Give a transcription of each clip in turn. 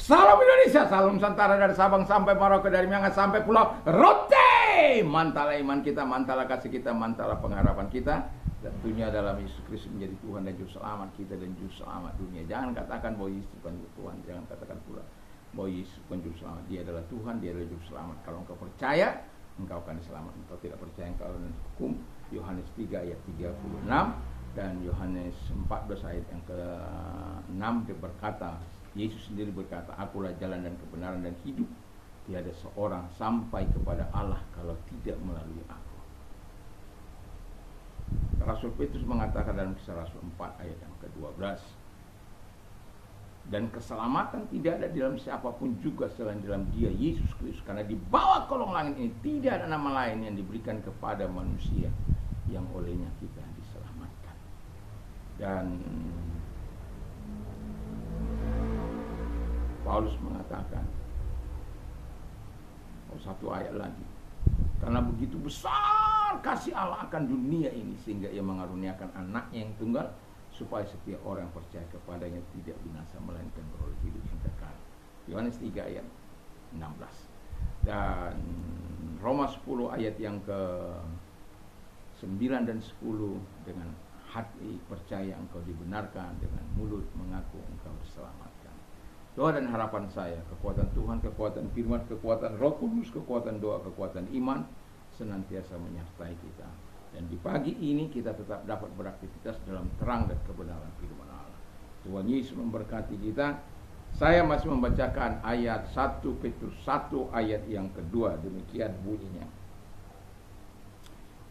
Salam Indonesia, salam Nusantara dari Sabang sampai Merauke, dari Miangas sampai Pulau Rote. Mantala iman kita, mantala kasih kita, mantala pengharapan kita. Tentunya dalam Yesus Kristus menjadi Tuhan dan Juru Selamat kita dan Juru Selamat dunia. Jangan katakan bahwa Yesus bukan Tuhan, jangan katakan pula bahwa Yesus bukan Juru Selamat. Dia adalah Tuhan, dia adalah Juru Selamat. Kalau engkau percaya, engkau akan diselamatkan. Engkau tidak percaya, engkau akan dihukum. Yohanes 3 ayat 36 dan Yohanes 14 ayat yang ke-6 dia berkata, Yesus sendiri berkata, akulah jalan dan kebenaran dan hidup. Tiada seorang sampai kepada Allah kalau tidak melalui aku. Rasul Petrus mengatakan dalam Kisah Rasul 4 ayat yang ke-12, dan keselamatan tidak ada di dalam siapapun juga selain dalam Dia Yesus Kristus, karena di bawah kolong langit ini tidak ada nama lain yang diberikan kepada manusia yang olehnya kita diselamatkan. Dan Paulus mengatakan, satu ayat lagi, karena begitu besar kasih Allah akan dunia ini sehingga Ia mengaruniakan anaknya yang tunggal, supaya setiap orang yang percaya kepadanya tidak binasa melainkan beroleh hidup yang kekal. Yohanes 3 ayat 16. Dan Roma 10 ayat yang ke-9 dan 10, dengan hati percaya engkau dibenarkan, dengan mulut mengaku engkau diselamatkan. Doa dan harapan saya, kekuatan Tuhan, kekuatan firman, kekuatan Roh Kudus, kekuatan doa, kekuatan iman senantiasa menyertai kita. Dan di pagi ini kita tetap dapat beraktivitas dalam terang dan kebenaran firman Allah. Tuhan Yesus memberkati kita. Saya masih membacakan ayat 1 Petrus 1 ayat yang kedua, demikian bunyinya.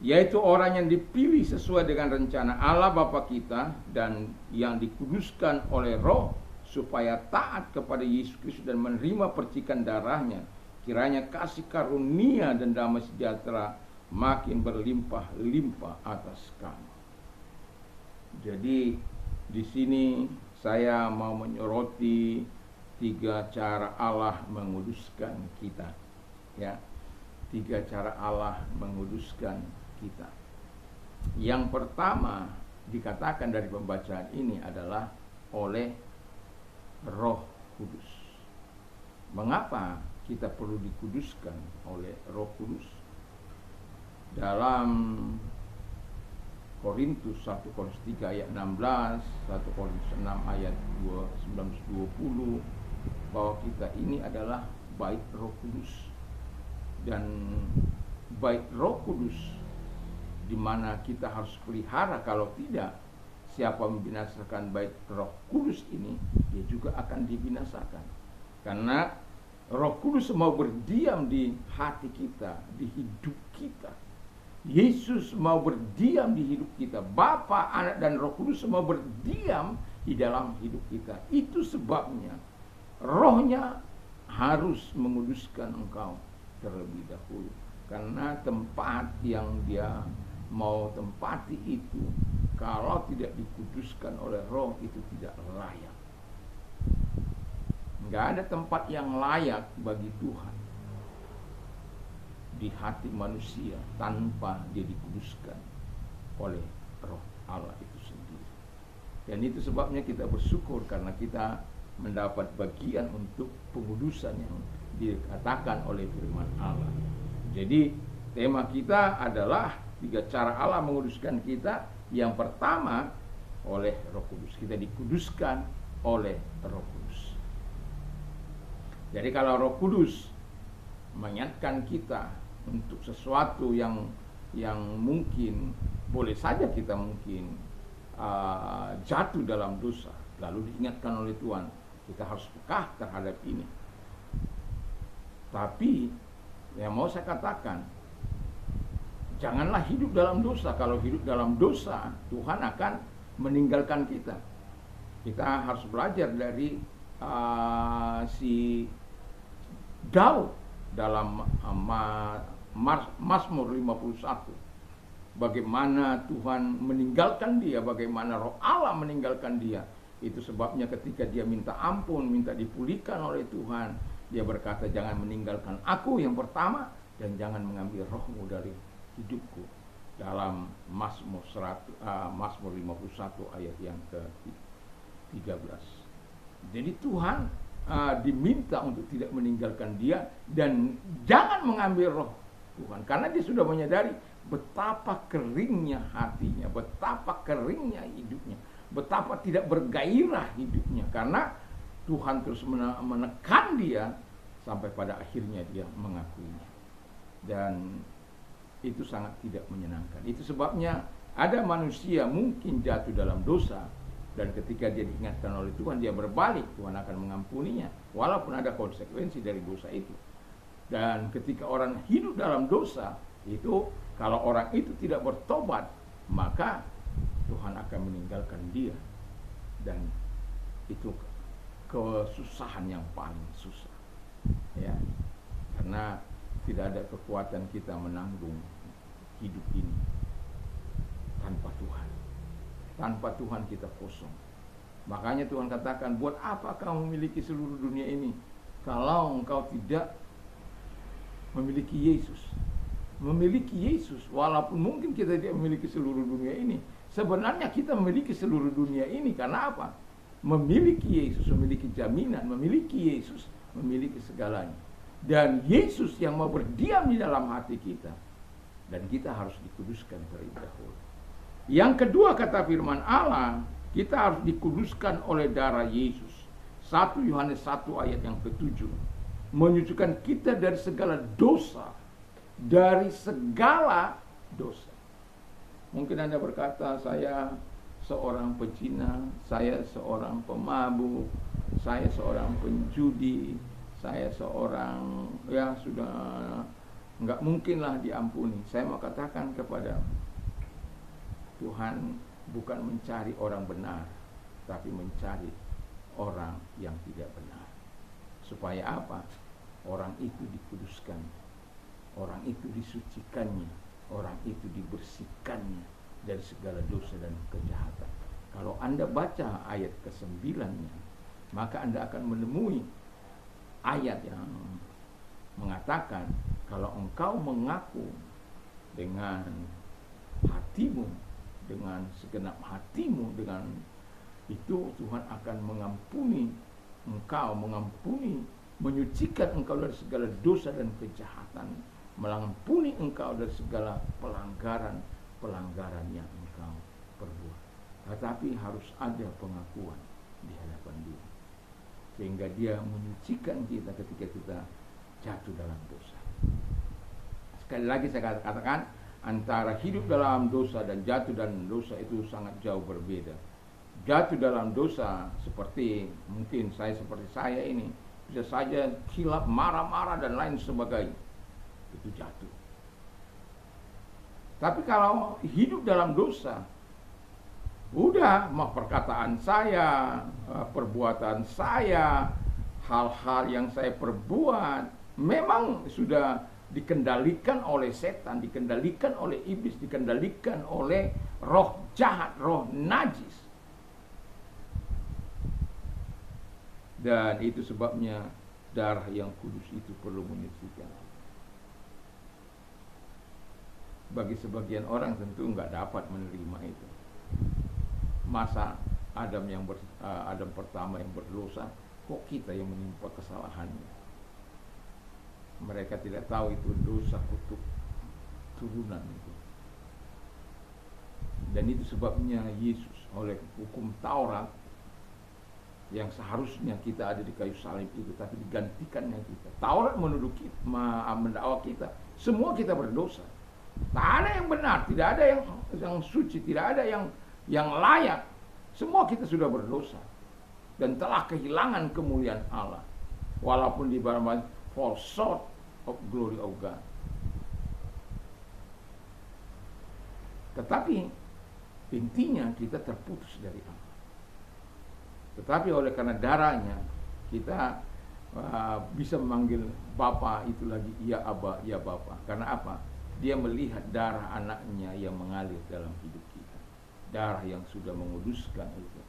Yaitu orang yang dipilih sesuai dengan rencana Allah Bapa kita dan yang dikuduskan oleh Roh, supaya taat kepada Yesus Kristus dan menerima percikan darahnya. Kiranya kasih karunia dan damai sejahtera makin berlimpah-limpah atas kamu. Jadi di sini saya mau menyoroti 3 cara Allah menguduskan kita. Ya, 3 cara Allah menguduskan kita. Yang pertama dikatakan dari pembacaan ini adalah oleh Roh Kudus. Mengapa kita perlu dikuduskan oleh Roh Kudus? Dalam Korintus 1 Korintus 3 ayat 16, 1 Korintus 6 ayat 19-20, bahwa kita ini adalah bait Roh Kudus. Dan bait Roh Kudus di mana kita harus pelihara, kalau tidak siapa membinasakan bait Roh Kudus ini, dia juga akan dibinasakan. Karena Roh Kudus mau berdiam di hati kita, di hidup kita. Yesus mau berdiam di hidup kita. Bapa, Anak, dan Roh Kudus mau berdiam di dalam hidup kita. Itu sebabnya Rohnya harus menguduskan engkau terlebih dahulu. Karena tempat yang Dia mau tempati itu, kalau tidak dikuduskan oleh Roh, itu tidak layak. Nggak ada tempat yang layak bagi Tuhan di hati manusia tanpa dia dikuduskan oleh Roh Allah itu sendiri. Dan itu sebabnya kita bersyukur karena kita mendapat bagian untuk pengudusan yang dikatakan oleh firman Allah. Jadi tema kita adalah 3 cara Allah menguduskan kita. Yang pertama, oleh Roh Kudus. Kita dikuduskan oleh Roh Kudus. Jadi kalau Roh Kudus mengingatkan kita untuk sesuatu yang mungkin, boleh saja kita mungkin jatuh dalam dosa, lalu diingatkan oleh Tuhan, kita harus peka terhadap ini. Tapi yang mau saya katakan, janganlah hidup dalam dosa. Kalau hidup dalam dosa, Tuhan akan meninggalkan kita. Kita harus belajar dari si Daud dalam Mazmur 51. Bagaimana Tuhan meninggalkan dia, bagaimana Roh Allah meninggalkan dia. Itu sebabnya ketika dia minta ampun, minta dipulihkan oleh Tuhan, dia berkata, jangan meninggalkan aku yang pertama, dan jangan mengambil rohmu dari hidupku. Dalam Mazmur 51 ayat yang ke-13. Jadi Tuhan diminta untuk tidak meninggalkan dia dan jangan mengambil roh Tuhan, karena dia sudah menyadari betapa keringnya hatinya, betapa keringnya hidupnya, betapa tidak bergairah hidupnya, karena Tuhan terus menekan dia sampai pada akhirnya dia mengakuinya. Dan itu sangat tidak menyenangkan. Itu sebabnya ada manusia mungkin jatuh dalam dosa, dan ketika dia diingatkan oleh Tuhan, dia berbalik, Tuhan akan mengampuninya walaupun ada konsekuensi dari dosa itu. Dan ketika orang hidup dalam dosa itu, kalau orang itu tidak bertobat, maka Tuhan akan meninggalkan dia. Dan itu kesusahan yang paling susah, ya, karena tidak ada kekuatan kita menanggung hidup ini tanpa Tuhan. Tanpa Tuhan kita kosong. Makanya Tuhan katakan, buat apa kau memiliki seluruh dunia ini kalau engkau tidak memiliki Yesus? Memiliki Yesus, walaupun mungkin kita tidak memiliki seluruh dunia ini, sebenarnya kita memiliki seluruh dunia ini. Karena apa? Memiliki Yesus, memiliki jaminan, memiliki Yesus, memiliki segalanya. Dan Yesus yang mau berdiam di dalam hati kita, dan kita harus dikuduskan terlebih dahulu. Yang kedua, kata firman Allah, kita harus dikuduskan oleh darah Yesus. 1 Yohanes 1 ayat yang ke-7 menyucikan kita dari segala dosa. Dari segala dosa. Mungkin Anda berkata, saya seorang pezina, saya seorang pemabuk, saya seorang penjudi, saya seorang, ya sudah nggak mungkinlah diampuni. Saya mau katakan kepada Tuhan bukan mencari orang benar, tapi mencari orang yang tidak benar. Supaya apa? Orang itu dikuduskan, orang itu disucikannya, orang itu dibersihkannya dari segala dosa dan kejahatan. Kalau Anda baca ayat ke-9-nya, maka Anda akan menemui ayat yang mengatakan, kalau engkau mengaku dengan hatimu, dengan segenap hatimu, dengan itu Tuhan akan mengampuni engkau, menyucikan engkau dari segala dosa dan kejahatan, mengampuni engkau dari segala pelanggaran yang engkau perbuat. Tetapi harus ada pengakuan di hadapan Dia, sehingga Dia menyucikan kita ketika kita jatuh dalam dosa. Sekali lagi saya katakan, antara hidup dalam dosa dan jatuh dalam dosa itu sangat jauh berbeda. Jatuh dalam dosa seperti mungkin seperti saya ini, bisa saja hilap, marah-marah dan lain sebagainya, itu jatuh. Tapi kalau hidup dalam dosa, udah mah perkataan saya, perbuatan saya, hal-hal yang saya perbuat memang sudah dikendalikan oleh setan, dikendalikan oleh iblis, dikendalikan oleh roh jahat, roh najis. Dan itu sebabnya darah yang kudus itu perlu menyucikan. Bagi sebagian orang tentu nggak dapat menerima itu. Masa Adam pertama yang berdosa, kok kita yang menimpa kesalahannya? Mereka tidak tahu itu dosa kutuk turunan itu. Dan itu sebabnya Yesus oleh hukum Taurat yang seharusnya kita ada di kayu salib itu, tapi digantikannya kita. Taurat menuduh kita, mendakwa kita, semua kita berdosa. Tak ada yang benar, tidak ada yang suci, tidak ada yang layak. Semua kita sudah berdosa dan telah kehilangan kemuliaan Allah. Walaupun di bawah fall short of glory of God. Tetapi intinya kita terputus dari Allah. Tetapi oleh karena darahnya kita bisa memanggil Bapa itu lagi, ya Aba, ya Bapa. Karena apa? Dia melihat darah anaknya yang mengalir dalam hidup kita. Darah yang sudah menguduskan itu.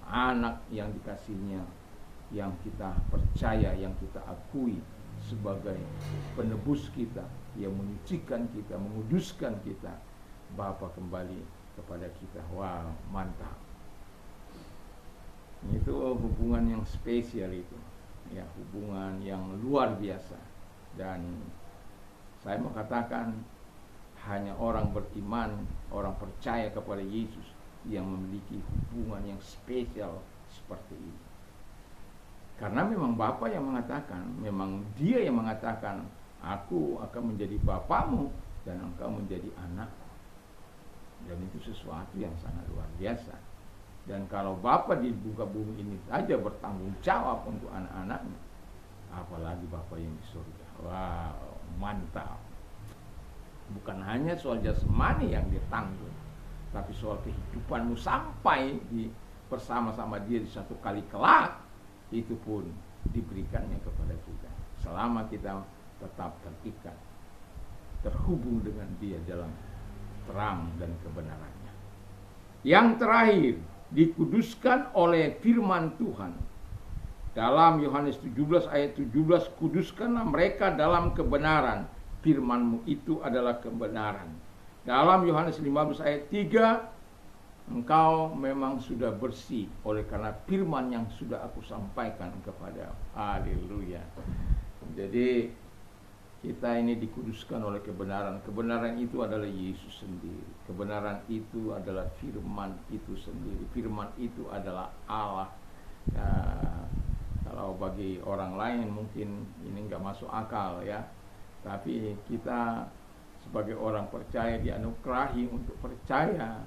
Anak yang dikasihnya, yang kita percaya, yang kita akui sebagai penebus kita, yang menyucikan kita, menguduskan kita. Bapa kembali kepada kita. Wow, mantap. Itu hubungan yang spesial itu. ya, hubungan yang luar biasa. Dan saya mau katakan hanya orang beriman, orang percaya kepada Yesus yang memiliki hubungan yang spesial seperti ini. Karena memang Bapa yang mengatakan, memang Dia yang mengatakan, aku akan menjadi Bapamu dan engkau menjadi anakku. Dan itu sesuatu yang sangat luar biasa. Dan kalau Bapa di muka bumi ini saja bertanggung jawab untuk anak-anaknya, apalagi Bapa yang di surga. Wow, mantap. Bukan hanya soal jasmani yang dia tanggung, tapi soal kehidupanmu sampai bersama-sama Dia di satu kali kelak, itu pun diberikannya kepada kita. Selama kita tetap terikat, terhubung dengan Dia dalam terang dan kebenarannya. Yang terakhir, dikuduskan oleh firman Tuhan. Dalam Yohanes 17 ayat 17, kuduskanlah mereka dalam kebenaran. Firman-Mu itu adalah kebenaran. Dalam Yohanes 15 ayat 3, engkau memang sudah bersih oleh karena firman yang sudah aku sampaikan kepada. Haleluya. Jadi kita ini dikuduskan oleh kebenaran. Kebenaran itu adalah Yesus sendiri. Kebenaran itu adalah firman itu sendiri. Firman itu adalah Allah. Kalau bagi orang lain mungkin ini nggak masuk akal ya. Tapi kita sebagai orang percaya dianugerahi untuk percaya.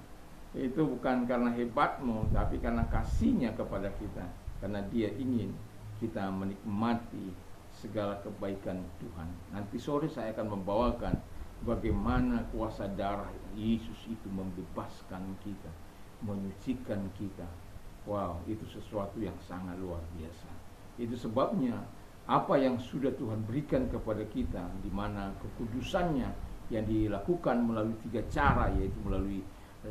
Itu bukan karena hebatmu, tapi karena kasihnya kepada kita. Karena Dia ingin kita menikmati segala kebaikan Tuhan. Nanti sore saya akan membawakan bagaimana kuasa darah Yesus itu membebaskan kita, menyucikan kita. Wow, itu sesuatu yang sangat luar biasa. Itu sebabnya apa yang sudah Tuhan berikan kepada kita, di mana kekudusannya yang dilakukan melalui 3 cara, yaitu melalui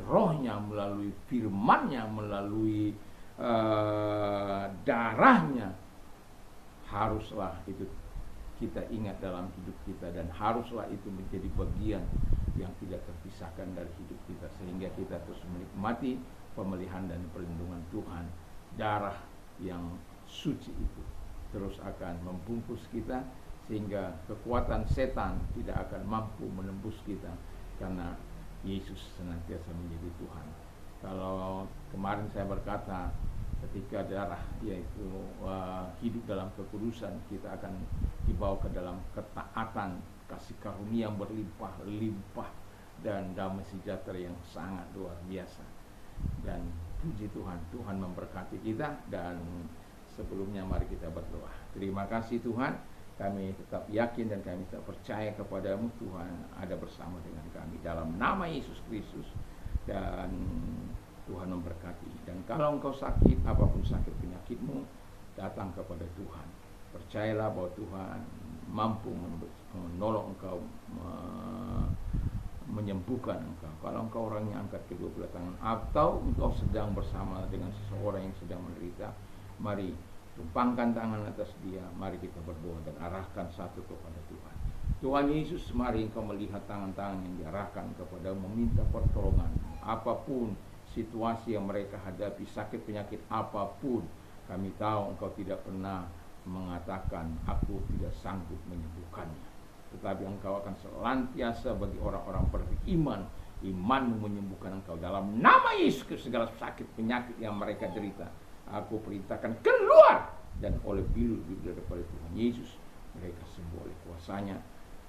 rohnya, melalui firman-Nya, melalui darahnya, haruslah itu kita ingat dalam hidup kita, dan haruslah itu menjadi bagian yang tidak terpisahkan dari hidup kita, sehingga kita terus menikmati pemeliharaan dan perlindungan Tuhan. Darah yang suci itu terus akan membungkus kita, sehingga kekuatan setan tidak akan mampu menembus kita, karena Yesus senantiasa menjadi Tuhan. Kalau kemarin saya berkata, ketika darah yaitu hidup dalam kekudusan, kita akan dibawa ke dalam ketaatan, kasih karunia yang berlimpah-limpah, dan damai sejahtera yang sangat luar biasa. Dan puji Tuhan, Tuhan memberkati kita. Dan sebelumnya mari kita berdoa. Terima kasih Tuhan, kami tetap yakin dan kami tetap percaya kepada-Mu. Tuhan ada bersama dengan kami dalam nama Yesus Kristus, dan Tuhan memberkati. Dan kalau engkau sakit, apapun sakit penyakitmu, datang kepada Tuhan. Percayalah bahwa Tuhan mampu menolong engkau, menyembuhkan engkau. Kalau engkau orangnya, angkat kedua belah tangan. Atau engkau sedang bersama dengan seseorang yang sedang menderita, mari tumpangkan tangan atas dia. Mari kita berdoa dan arahkan satu kepada Tuhan. Tuhan Yesus, mari engkau melihat tangan-tangan yang diarahkan kepada, meminta pertolongan. Apapun situasi yang mereka hadapi, sakit penyakit apapun, kami tahu engkau tidak pernah mengatakan aku tidak sanggup menyembuhkannya, tetapi engkau akan senantiasa bagi orang-orang beriman, imanmu menyembuhkan engkau. Dalam nama Yesus, segala sakit penyakit yang mereka derita, aku perintahkan keluar, dan oleh bilur-bilur daripada Tuhan Yesus mereka sembuh oleh kuasanya.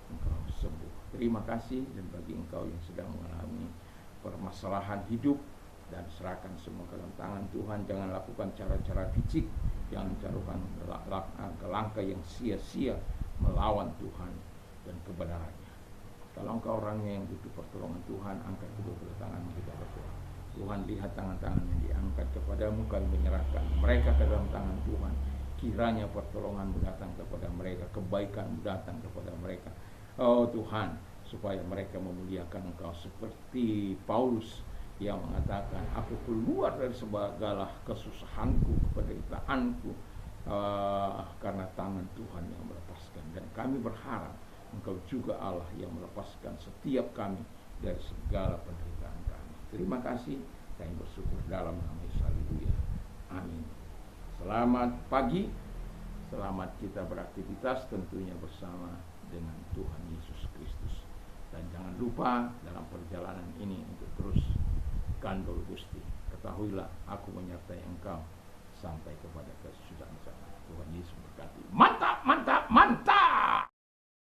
Engkau sembuh. Terima kasih. Dan bagi engkau yang sedang mengalami permasalahan hidup, dan serahkan semua ke dalam tangan Tuhan. Jangan lakukan cara-cara fisik, jangan lakukan langkah yang sia-sia melawan Tuhan dan kebenarannya. Kalau engkau orangnya yang butuh pertolongan Tuhan, angkat kedua belah tangan kita berdoa. Tuhan, lihat tangan-tangan yang diangkat kepadamu, kami menyerahkan mereka ke dalam tangan Tuhan. Kiranya pertolongan datang kepada mereka, kebaikan datang kepada mereka. Oh Tuhan, supaya mereka memuliakan engkau seperti Paulus yang mengatakan, aku keluar dari segala kesusahanku, penderitaanku, karena tangan Tuhan yang melepaskan. Dan kami berharap engkau juga Allah yang melepaskan setiap kami dari segala penderitaan kami. Terima kasih, kami bersyukur dalam nama Yesus. Haleluya. Amin. Selamat pagi, Selamat kita beraktivitas tentunya bersama dengan Tuhan Yesus Kristus. Dan jangan lupa dalam perjalanan ini untuk terus gandol Gusti. Ketahuilah aku menyertai engkau sampai kepada kesudahan sana. Tuhan Yesus berkati. Mantap, mantap, mantap.